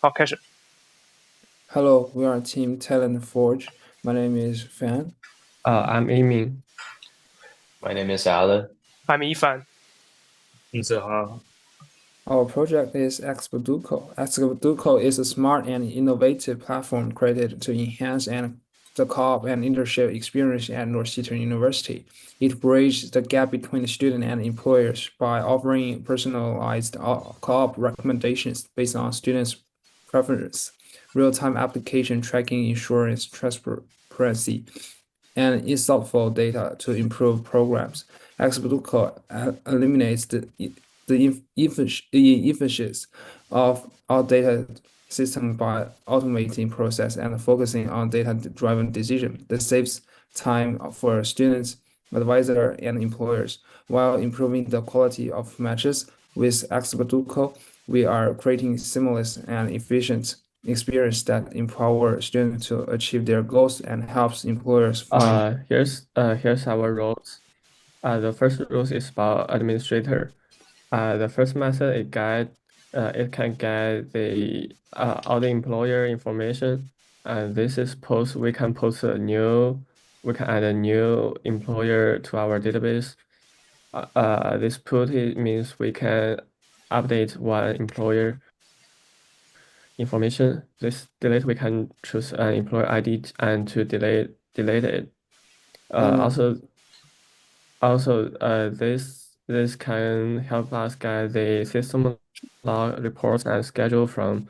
好，开始。Hello, we are Team Talent Forge. My name is Fan. I'm Yiming. My name is Alan. I'm Yifan. Zehao. Our project is Expeduco. Expeduco is a smart and innovative platform created to enhance the co-op and internship experience at Northeastern University. It bridges the gap between the student and employers by offering personalized co-op recommendations based on students' preferences, real-time application tracking, insurance transparency, and insightful data to improve programs. Expeduco eliminates the efficiency of our data system by automating process and focusing on data-driven decision. This saves time for students, advisor, and employers, while improving the quality of matches. With Expeduco, we are creating seamless and efficient experience that empower students to achieve their goals and helps employers find. Here's our roles. The first role is about administrator. The first method it can get the all the employer information, and this is post we can we can add a new employer to our database. This put it means we can update one employer information. This delete we can choose an employer ID and to delete it. And This can help us get the system log reports and schedule from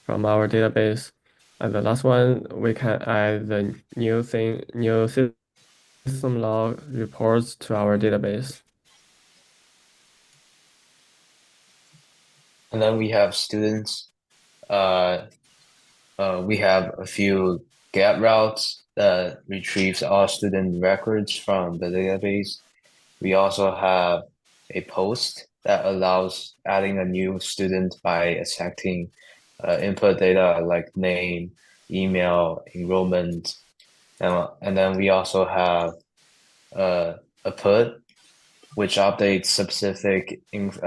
our database. And the last one, we can add the new system log reports to our database. And then we have students. We have a few get routes that retrieves all student records from the database. We also have a post that allows adding a new student by accepting input data like name, email, enrollment, and then we also have a put which updates specific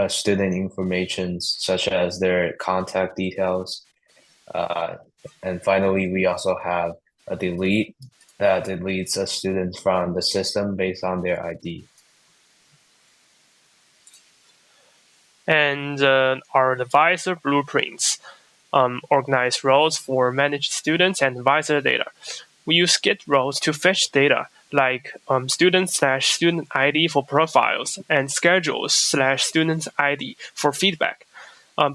student information such as their contact details. And finally, we also have a delete that deletes a student from the system based on their ID. And our advisor blueprints organize roles for managed students and advisor data. We use get roles to fetch data like student/student ID for profiles and schedules/student ID for feedback.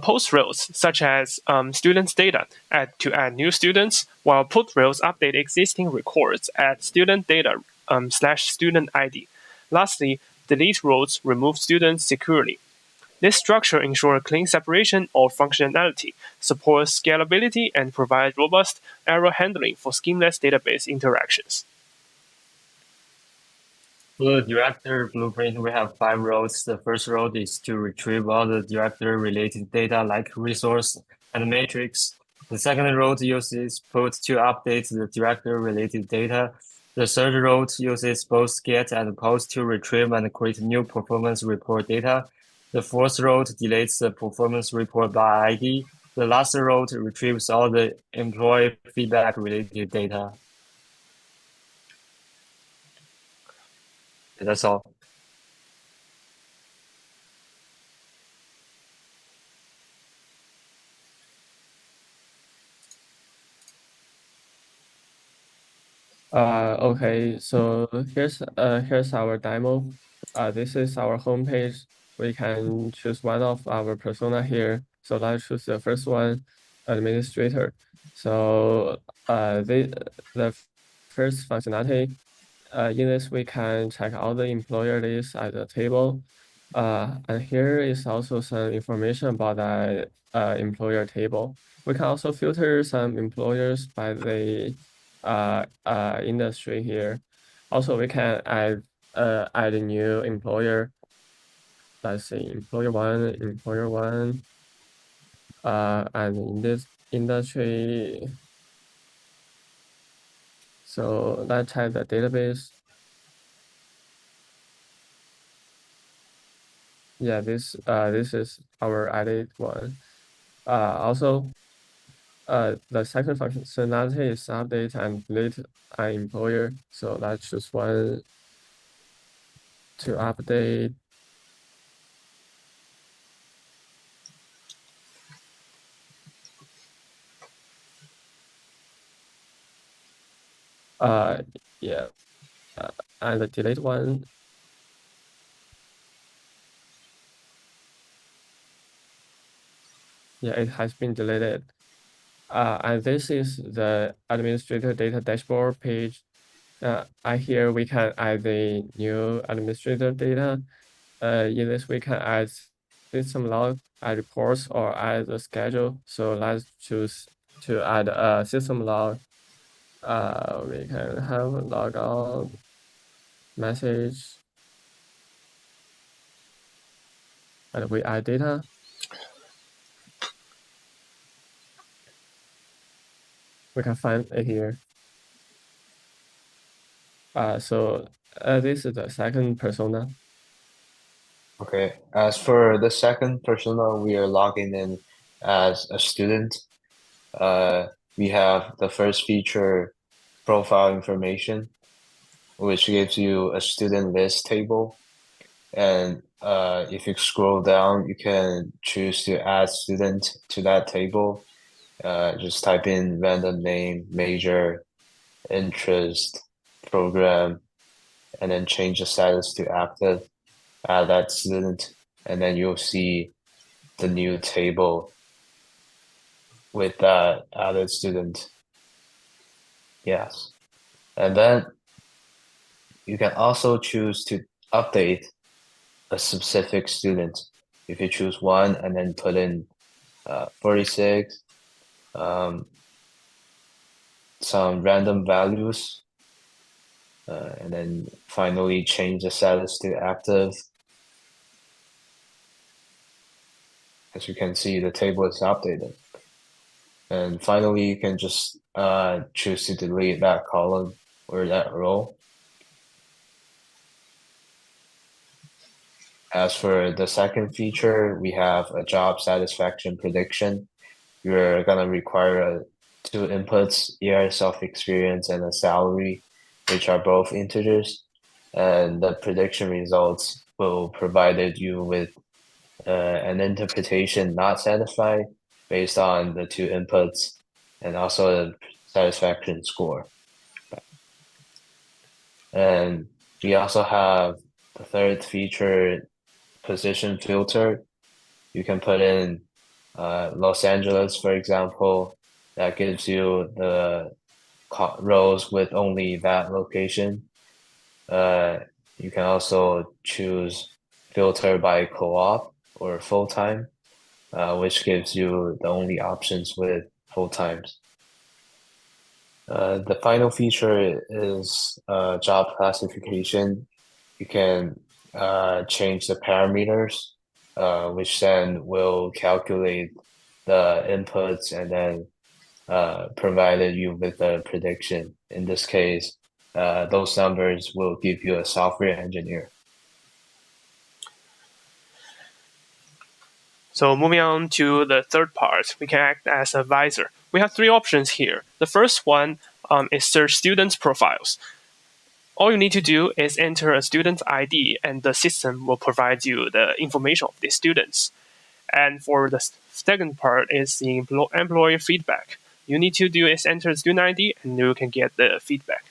Post roles such as students data to add new students, while put roles update existing records at student data /student ID. Lastly, delete roles remove students securely. This structure ensures clean separation of functionality, supports scalability, and provides robust error handling for schemeless database interactions. For the director blueprint, we have 5 roles. The first role is to retrieve all the director-related data like resource and matrix. The second role uses put to update the director-related data. The third role uses both get and post to retrieve and create new performance report data. The fourth role deletes the performance report by ID. The last role retrieves all the employee feedback-related data. That's all. Okay, so here's our demo. This is our homepage. We can choose one of our persona here. So let's choose the first one, administrator. So the first functionality, in this we can check all the employer lists at the table. And here is also some information about the employer table. We can also filter some employers by the industry here. Also, we can add a new employer. Let's see, employer one, and in this industry. So let's check the database. Yeah, this is our added one. Also, The second functionality is update and delete an employer. So let's choose one to update. Yeah, and the delete one. Yeah, it has been deleted. And this is the administrator data dashboard page. Here we can add the new administrator data. In this we can add system log, add reports, or add the schedule. So let's choose to add a system log. We can have a logout message, and we add data. We can find it here. So this is the second persona. Okay, as for the second persona, we are logging in as a student. We have the first feature, profile information, which gives you a student list table. And if you scroll down, you can choose to add student to that table. Just type in random name, major, interest, program, and then change the status to active. Add that student, and then you'll see the new table with that added student. Yes. And then you can also choose to update a specific student. If you choose one and then put in 46, some random values, and then finally change the status to active. As you can see, the table is updated. And finally, you can just choose to delete that column or that row. As for the second feature, we have a job satisfaction prediction. You're gonna require two inputs, years of experience and a salary, which are both integers. And the prediction results will provide you with an interpretation not satisfied based on the two inputs and also the satisfaction score. And we also have the third feature, position filter. You can put in Los Angeles, for example. That gives you the rows with only that location. You can also choose filter by co-op or full-time, which gives you the only options with full-times. The final feature is job classification. You can change the parameters, which then will calculate the inputs and then provided you with a prediction. In this case, those numbers will give you a software engineer. So moving on to the third part, we can act as a visor. We have three options here. The first one is search students' profiles. All you need to do is enter a student's ID, and the system will provide you the information of the students. And for the second part is the employer feedback. You need to do is enter student ID, and you can get the feedback.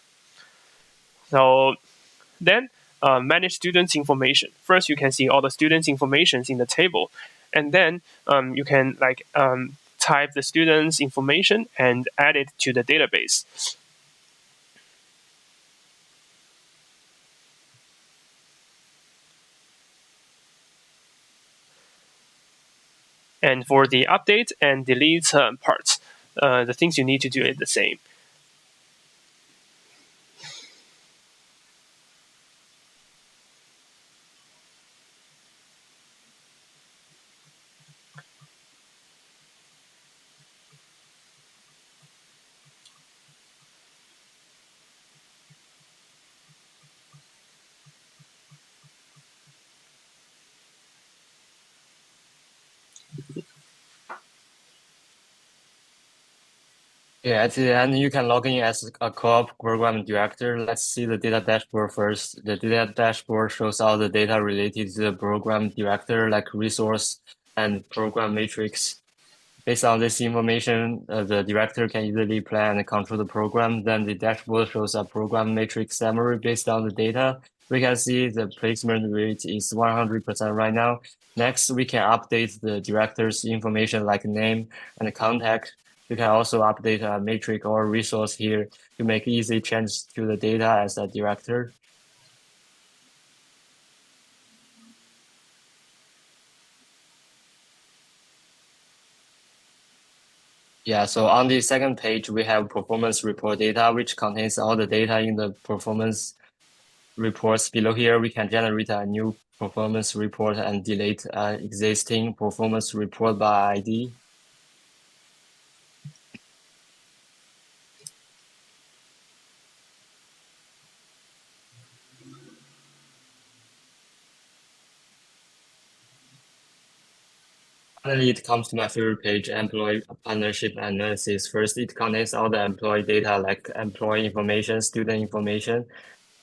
So then manage students' information. First, you can see all the students' information in the table, and then you can type the students' information and add it to the database. And for the update and delete parts, the things you need to do is the same. Yeah, at the end, you can log in as a co-op program director. Let's see the data dashboard first. The data dashboard shows all the data related to the program director, like resource and program matrix. Based on this information, the director can easily plan and control the program. Then the dashboard shows a program matrix summary based on the data. We can see the placement rate is 100% right now. Next, we can update the director's information like name and contact. You can also update a matrix or resource here to make easy changes to the data as a director. Yeah, so on the second page, we have performance report data, which contains all the data in the performance reports. Below here, we can generate a new performance report and delete existing performance report by ID. Finally, it comes to my favorite page, employee partnership analysis. First, it contains all the employee data like employee information, student information.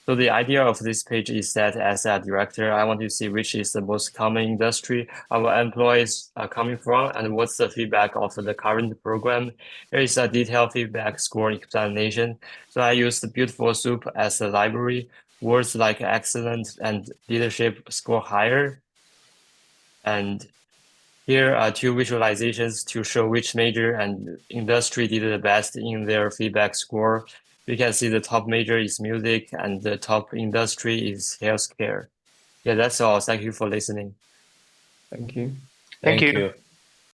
So the idea of this page is that as a director, I want to see which is the most common industry our employees are coming from and what's the feedback of the current program. There is a detailed feedback score explanation. So I used Beautiful Soup as a library. Words like excellent and leadership score higher. And here are two visualizations to show which major and industry did the best in their feedback score. We can see the top major is music and the top industry is healthcare. Yeah, that's all. Thank you for listening. Thank you. Thank you. you.